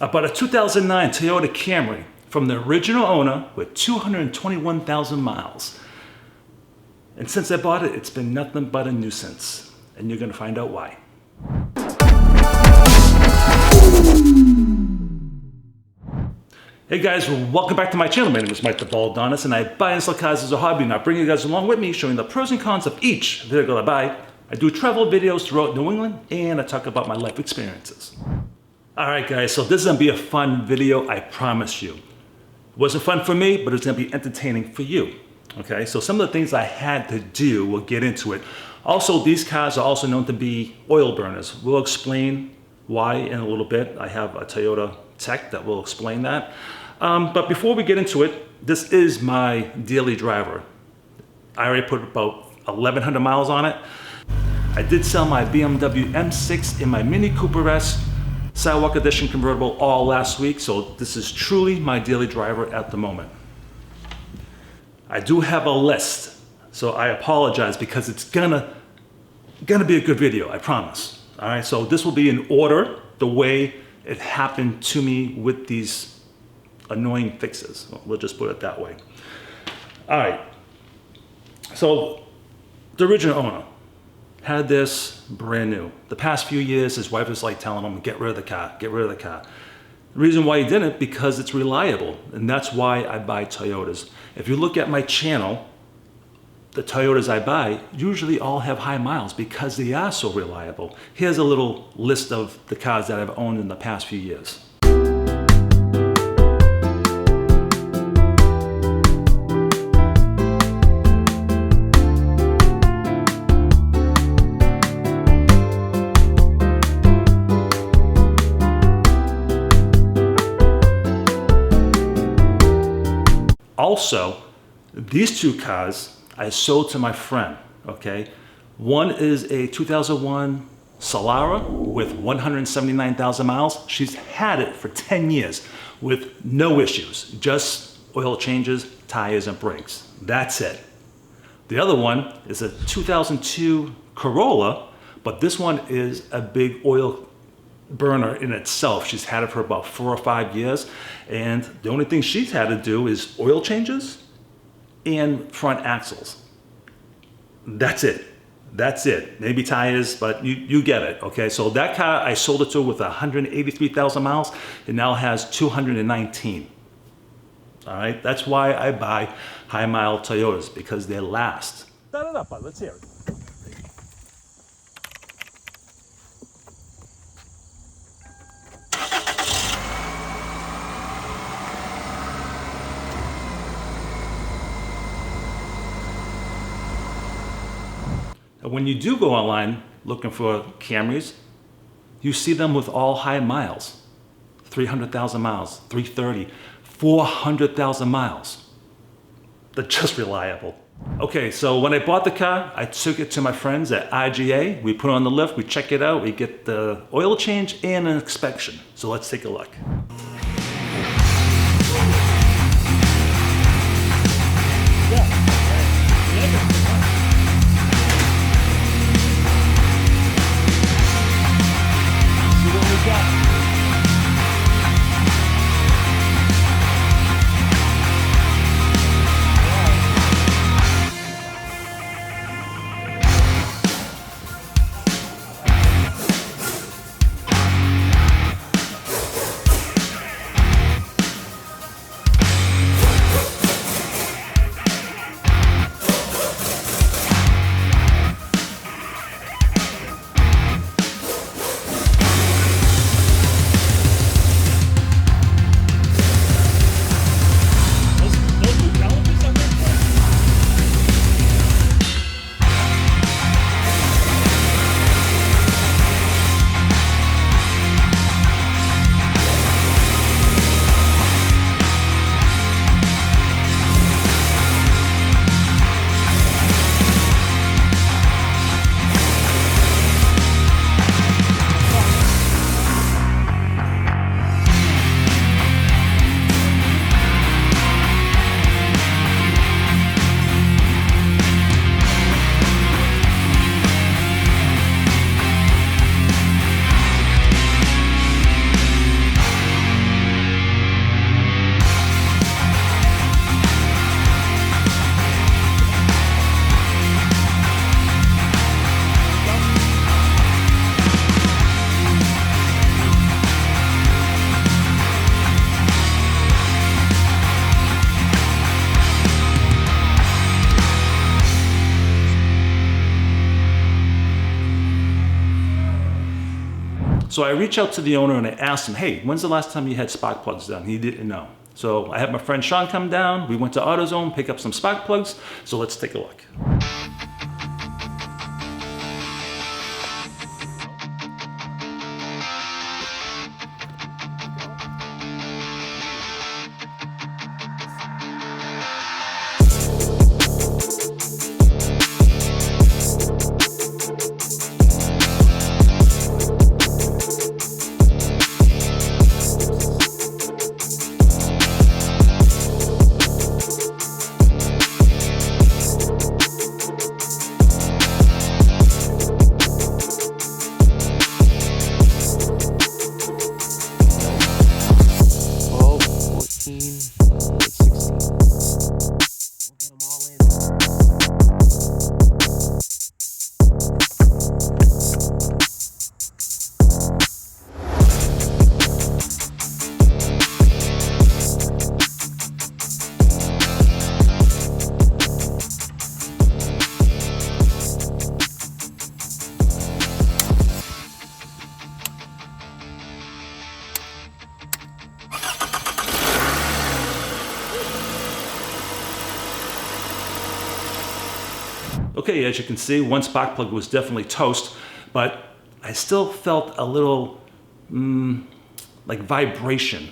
I bought a 2009 Toyota Camry from the original owner with 221,000 miles. And since I bought it, it's been nothing but a nuisance. And you're gonna find out why. Hey guys, welcome back to my channel. My name is Mike the Baldadonis, and I buy and sell cars as a hobby, and I bring you guys along with me, showing the pros and cons of each vehicle I buy. I do travel videos throughout New England, and I talk about my life experiences. All right guys, so this is gonna be a fun video, I promise you. It wasn't fun for me, but it's gonna be entertaining for you. Okay, so some of the things I had to do, we'll get into it. Also, these cars are also known to be oil burners. We'll explain why in a little bit. I have a Toyota tech that will explain that. But before we get into it, this is my daily driver. I already put about 1,100 miles on it. I did sell my BMW M6 and my Mini Cooper S Sidewalk Edition convertible all last week, so this is truly my daily driver at the moment. I do have a list, so I apologize because it's gonna be a good video, I promise. All right, so this will be in order, the way it happened to me with these annoying fixes. We'll just put it that way. All right, so the original owner had this brand new. The past few years, his wife was like telling him, get rid of the car, get rid of the car. The reason why he didn't, because it's reliable, and that's why I buy Toyotas. If you look at my channel, the Toyotas I buy usually all have high miles because they are so reliable. Here's a little list of the cars that I've owned in the past few years. Also, these two cars I sold to my friend, okay? One is a 2001 Solara with 179,000 miles. She's had it for 10 years with no issues, just oil changes, tires, and brakes. That's it. The other one is a 2002 Corolla, but this one is a big oil burner in itself. She's had it for about 4 or 5 years, and the only thing she's had to do is oil changes and front axles. That's it. That's it. Maybe tires, but you get it. Okay, so that car I sold it to with 183,000 miles. It now has 219. All right, that's why I buy high mile Toyotas, because they last. Start it up, bud. Let's hear it. When you do go online looking for Camrys, you see them with all high miles, 300,000 miles, 330, 400,000 miles. They're just reliable. Okay, so when I bought the car, I took it to my friends at IGA. We put it on the lift, we check it out, we get the oil change and an inspection. So let's take a look. So I reached out to the owner and I asked him, hey, when's the last time you had spark plugs done? He didn't know. So I had my friend Sean come down. We went to AutoZone, pick up some spark plugs. So let's take a look. Okay, as you can see, one spark plug was definitely toast, but I still felt a little like vibration,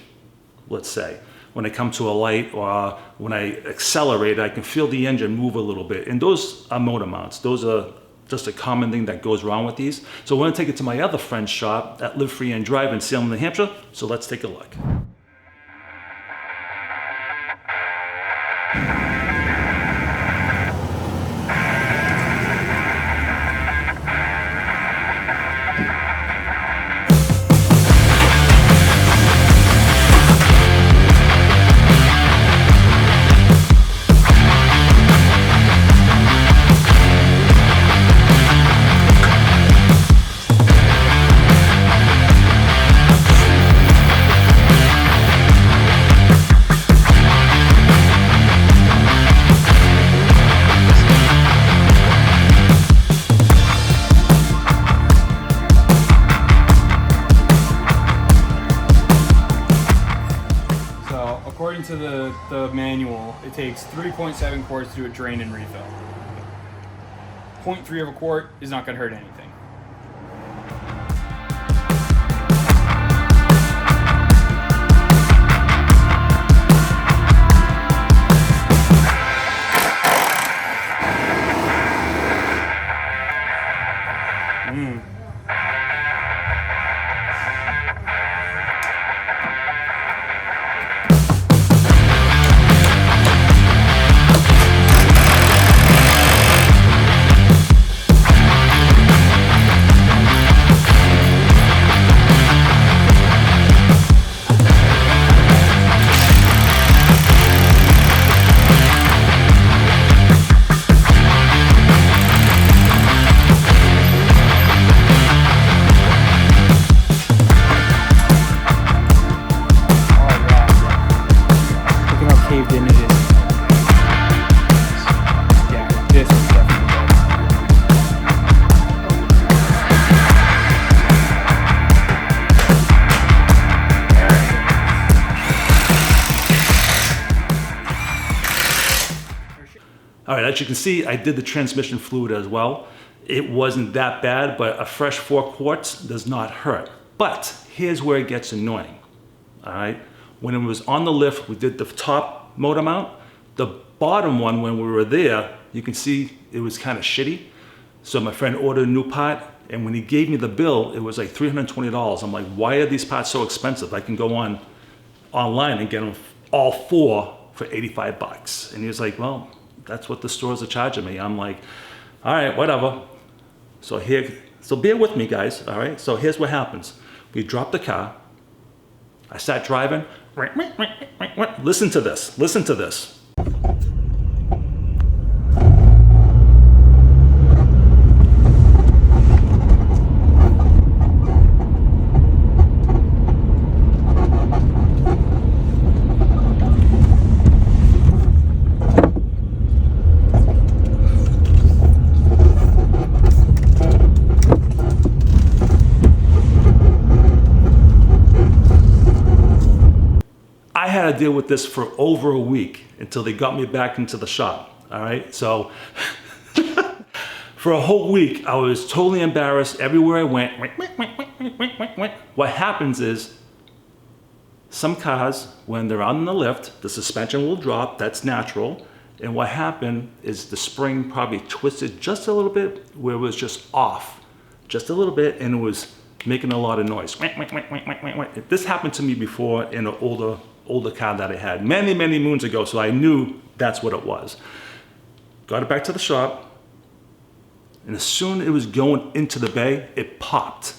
let's say. When I come to a light or when I accelerate, I can feel the engine move a little bit. And those are motor mounts. Those are just a common thing that goes wrong with these. So I want to take it to my other friend's shop at Live Free and Drive in Salem, New Hampshire. So let's take a look. According to the manual, it takes 3.7 quarts to do a drain and refill. 0.3 of a quart is not going to hurt anything. All right, as you can see, I did the transmission fluid as well. It wasn't that bad, but a fresh 4 quarts does not hurt. But here's where it gets annoying, all right? When it was on the lift, we did the top motor mount. The bottom one, when we were there, you can see it was kind of shitty. So my friend ordered a new part, and when he gave me the bill, it was like $320. I'm like, why are these parts so expensive? I can go online and get them all 4 for 85 bucks. And he was like, well, that's what the stores are charging me. I'm like, all right, whatever. So bear with me, guys, all right? So here's what happens. We drop the car. I start driving. Listen to this, listen to this. had to deal with this for over a week until they got me back into the shop. All right, so for a whole week, I was totally embarrassed everywhere I went. What happens is, some cars, when they're on the lift, the suspension will drop, that's natural. And what happened is the spring probably twisted just a little bit where it was just off, just a little bit, and it was making a lot of noise. This happened to me before in an older car that I had many, many moons ago, so I knew that's what it was. Got it back to the shop, and as soon as it was going into the bay, it popped.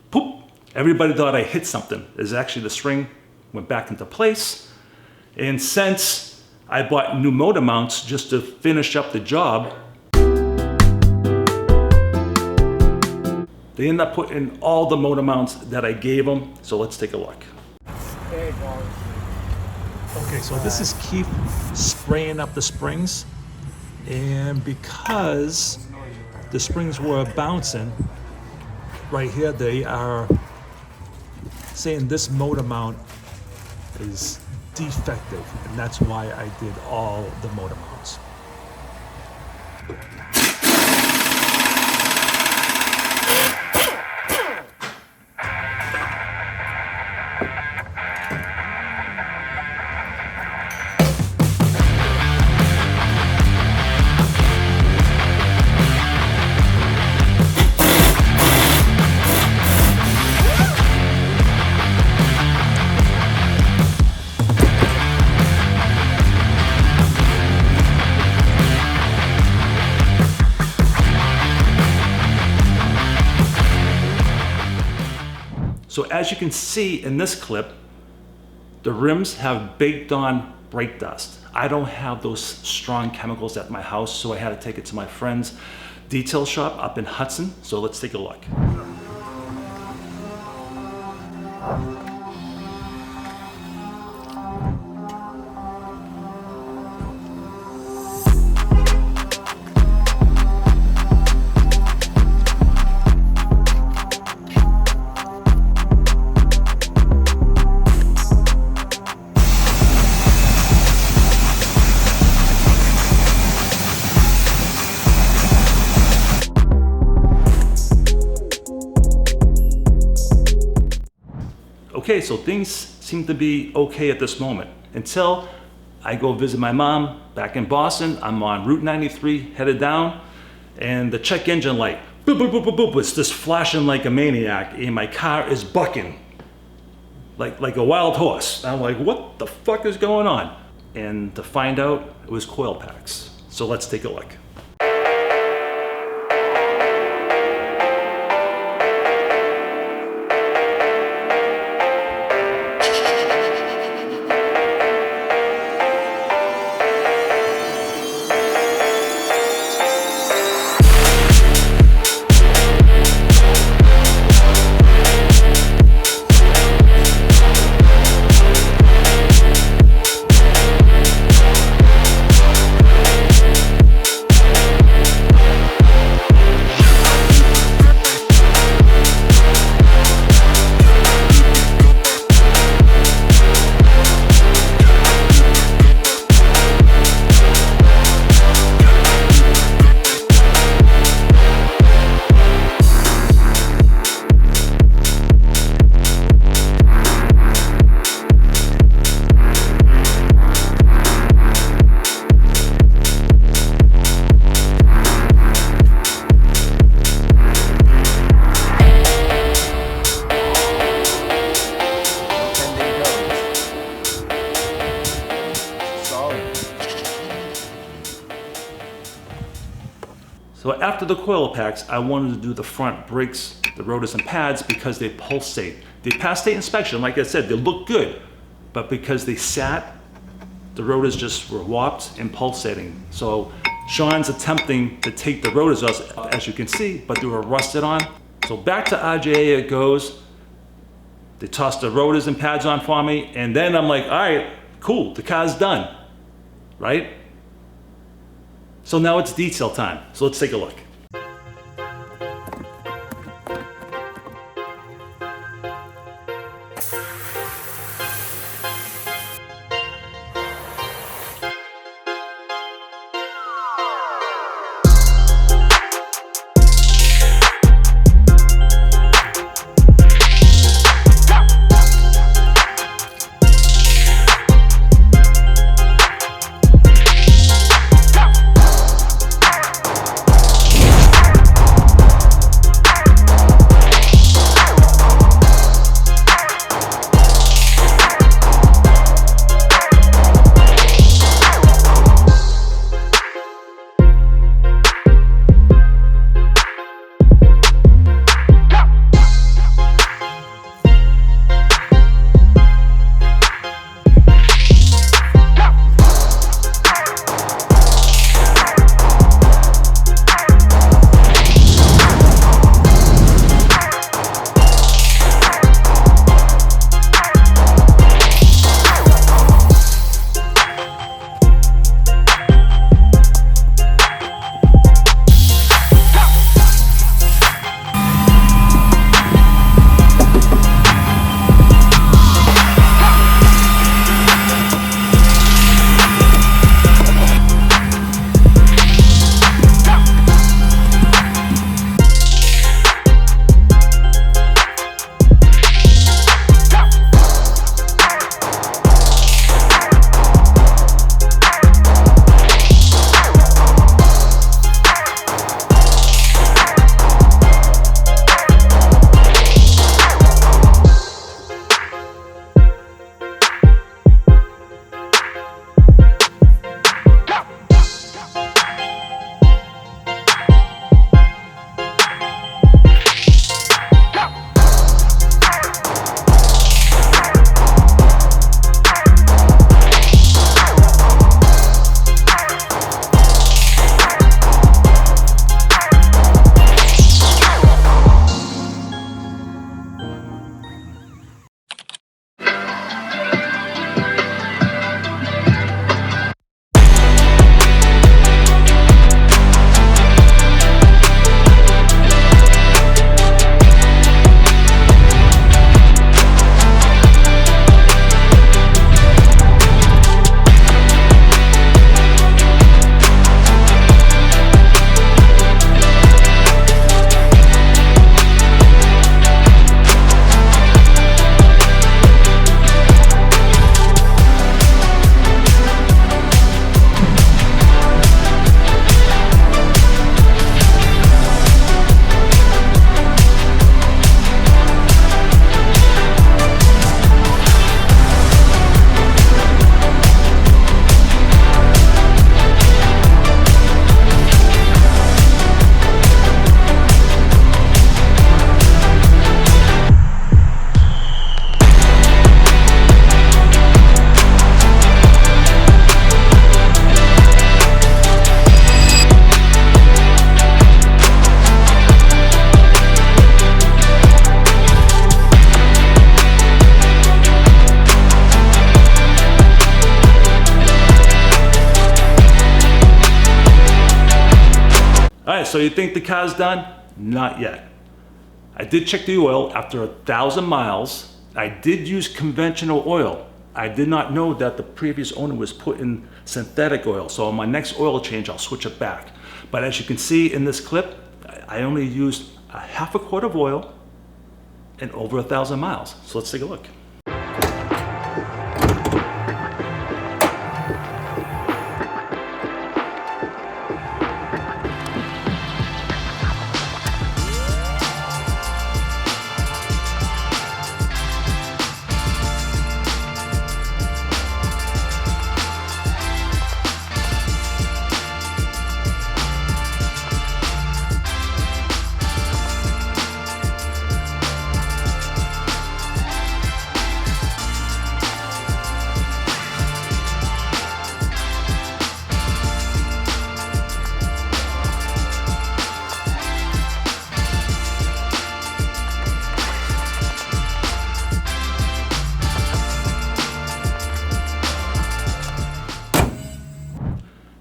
Poop! Everybody thought I hit something. It's actually the spring went back into place, and since I bought new motor mounts just to finish up the job, they ended up putting all the motor mounts that I gave them. So let's take a look. Okay, so this is Keith spraying up the springs, and because the springs were bouncing right here, they are saying this motor mount is defective, and that's why I did all the motor mounts. So as you can see in this clip, the rims have baked on brake dust. I don't have those strong chemicals at my house, so I had to take it to my friend's detail shop up in Hudson. So let's take a look. Okay, so things seem to be okay at this moment until I go visit my mom back in Boston. I'm on Route 93 headed down, and the check engine light, boop, boop, boop, boop, boop, it's just flashing like a maniac, and my car is bucking like a wild horse. I'm like, what the fuck is going on? And to find out, it was coil packs. So let's take a look. So after the coil packs, I wanted to do the front brakes, the rotors and pads, because they pulsate. They passed state inspection, like I said, they look good, but because they sat, the rotors just were warped and pulsating. So Sean's attempting to take the rotors off, as you can see, but they were rusted on. So back to RJA it goes. They tossed the rotors and pads on for me, and then I'm like, all right, cool, the car's done, right? So now it's detail time. So let's take a look. All right, so you think the car's done? Not yet. I did check the oil after 1,000 miles. I did use conventional oil. I did not know that the previous owner was putting synthetic oil. So on my next oil change, I'll switch it back. But as you can see in this clip, I only used a half a quart of oil and over 1,000 miles. So let's take a look.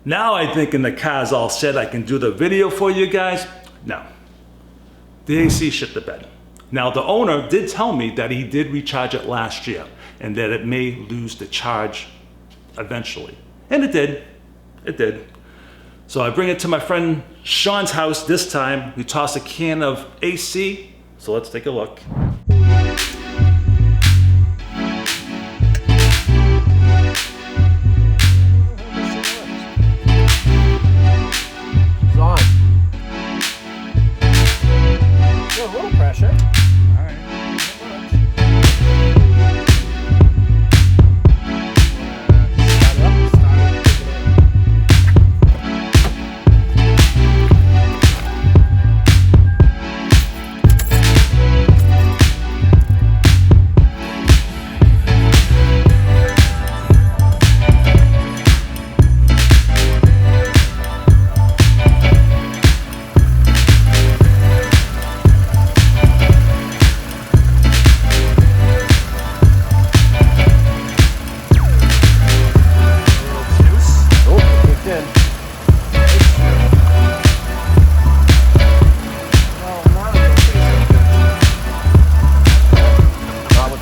Now I think in the car's all set, I can do the video for you guys. No, the AC shit the bed. Now the owner did tell me that he did recharge it last year and that it may lose the charge eventually. And it did. So I bring it to my friend Sean's house this time. We toss a can of AC, so let's take a look.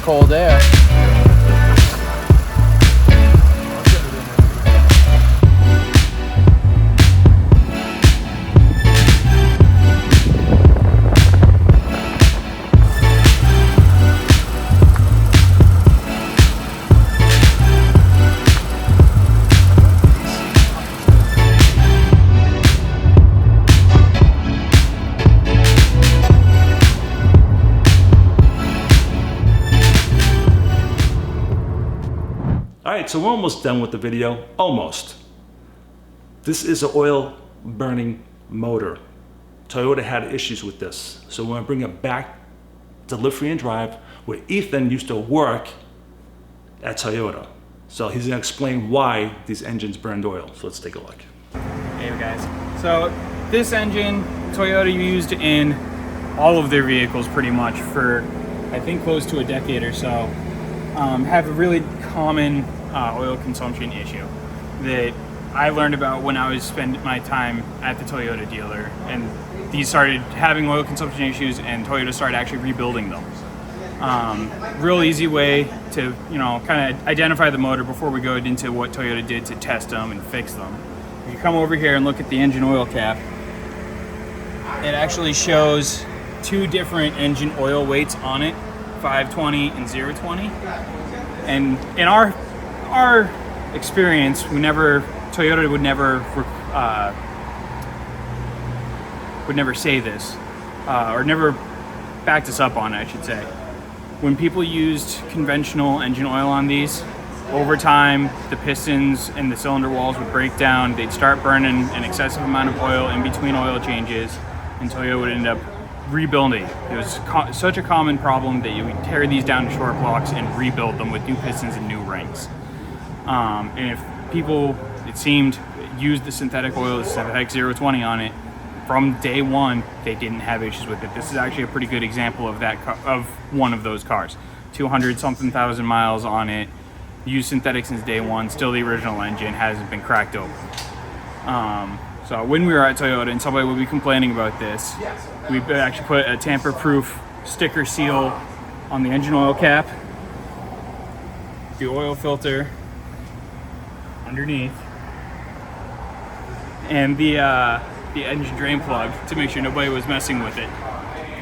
Cold air. All right, so we're almost done with the video, almost. This is an oil burning motor. Toyota had issues with this. So we're gonna bring it back to Live Free and Drive, where Ethan used to work at Toyota. So he's gonna explain why these engines burned oil. So let's take a look. Hey guys, so this engine Toyota used in all of their vehicles pretty much for I think close to a decade or so. Have a really common oil consumption issue that I learned about when I was spending my time at the Toyota dealer, and these started having oil consumption issues and Toyota started actually rebuilding them. Real easy way to, kind of identify the motor before we go into what Toyota did to test them and fix them. If you come over here and look at the engine oil cap, it actually shows two different engine oil weights on it, 520 and 020. And in our experience, Toyota would never say this, or never backed us up on it, I should say. When people used conventional engine oil on these, over time, the pistons and the cylinder walls would break down. They'd start burning an excessive amount of oil in between oil changes, and Toyota would end up rebuilding. It was such a common problem that you would tear these down to short blocks and rebuild them with new pistons and new rings. And if people, it seemed, used the synthetic oil, the synthetic 020 on it, from day one, they didn't have issues with it. This is actually a pretty good example of that, of one of those cars. 200-something thousand miles on it, used synthetic since day one, still the original engine, hasn't been cracked open. So when we were at Toyota and somebody would be complaining about this, we actually put a tamper-proof sticker seal on the engine oil cap, the oil filter underneath, and the engine drain plug to make sure nobody was messing with it.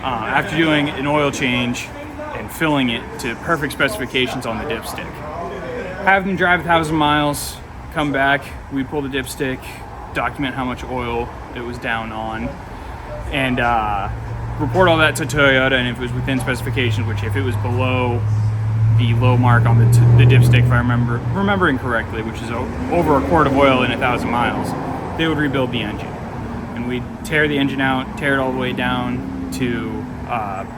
After doing an oil change and filling it to perfect specifications on the dipstick. Have them drive 1,000 miles, come back, we pull the dipstick, document how much oil it was down on, and report all that to Toyota, and if it was within specifications, which if it was below the low mark on the dipstick, if I remembering correctly, which is over a quart of oil in 1,000 miles, they would rebuild the engine. And we'd tear the engine out, tear it all the way down to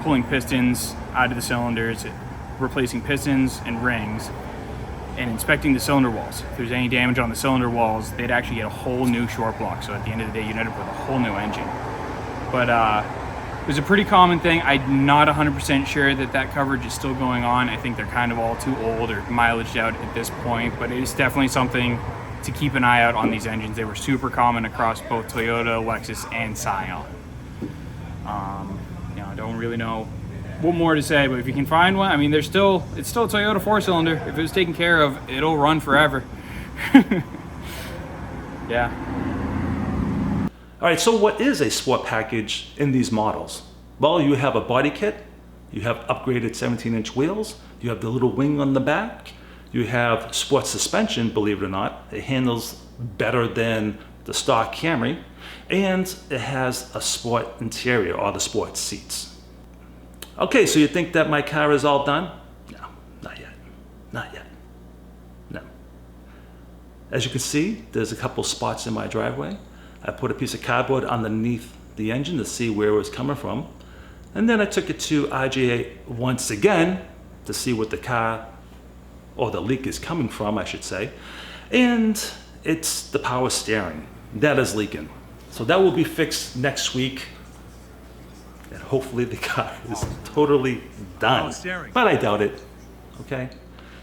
pulling pistons out of the cylinders, replacing pistons and rings, and inspecting the cylinder walls. If there's any damage on the cylinder walls, they'd actually get a whole new short block. So at the end of the day, you'd end up with a whole new engine. But it was a pretty common thing. I'm not 100% sure that coverage is still going on. I think they're kind of all too old or mileaged out at this point, but it is definitely something to keep an eye out on these engines. They were super common across both Toyota, Lexus, and Scion. I don't really know what more to say, but if you can find one, I mean, it's still a Toyota 4-cylinder. If it was taken care of, it'll run forever. Yeah. All right, so what is a sport package in these models? Well, you have a body kit, you have upgraded 17-inch wheels, you have the little wing on the back, you have sport suspension, believe it or not. It handles better than the stock Camry, and it has a sport interior, or the sport seats. Okay, so you think that my car is all done? No, not yet. Not yet. No. As you can see, there's a couple spots in my driveway. I put a piece of cardboard underneath the engine to see where it was coming from. And then I took it to RGA once again to see what the car, or the leak is coming from, I should say. And it's the power steering. That is leaking. So that will be fixed next week. And hopefully the car is totally done. But I doubt it, okay?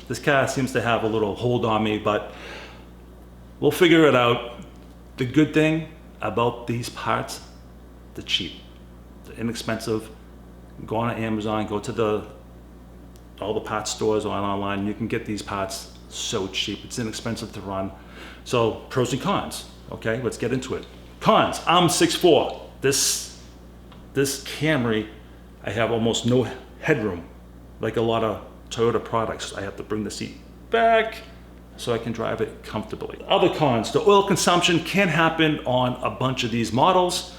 This car seems to have a little hold on me, but we'll figure it out. The good thing about these parts, they're cheap. They're inexpensive. Go on Amazon, go to all the parts stores or online. You can get these parts so cheap. It's inexpensive to run. So pros and cons, okay? Let's get into it. Cons, I'm 6'4". This Camry, I have almost no headroom, like a lot of Toyota products. I have to bring the seat back so I can drive it comfortably. Other cons, the oil consumption can happen on a bunch of these models.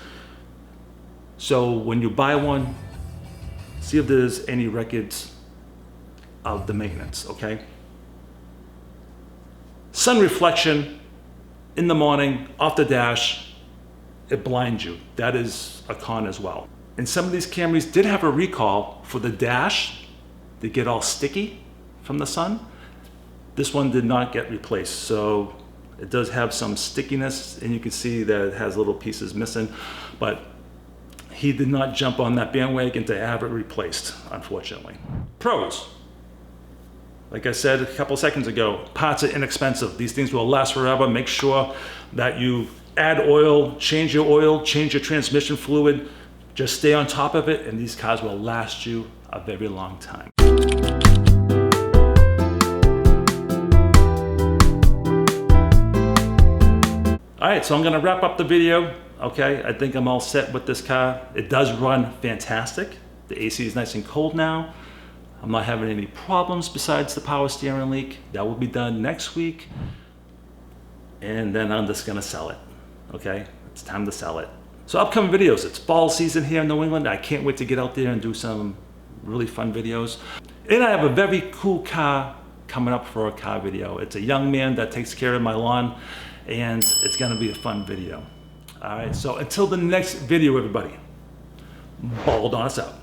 So when you buy one, see if there's any records of the maintenance, okay? Sun reflection in the morning, off the dash, it blinds you. That is a con as well. And some of these Camrys did have a recall for the dash. They get all sticky from the sun. This one did not get replaced, so it does have some stickiness, and you can see that it has little pieces missing, but he did not jump on that bandwagon to have it replaced, unfortunately. Pros. Like I said a couple seconds ago, parts are inexpensive. These things will last forever. Make sure that you add oil, change your transmission fluid. Just stay on top of it, and these cars will last you a very long time. All right, so I'm gonna wrap up the video. Okay, I think I'm all set with this car. It does run fantastic. The AC is nice and cold now. I'm not having any problems besides the power steering leak. That will be done next week. And then I'm just gonna sell it, okay? It's time to sell it. So upcoming videos, it's fall season here in New England. I can't wait to get out there and do some really fun videos. And I have a very cool car coming up for a car video. It's a young man that takes care of my lawn, and it's gonna be a fun video. All right, so until the next video, everybody, Baldadonis out.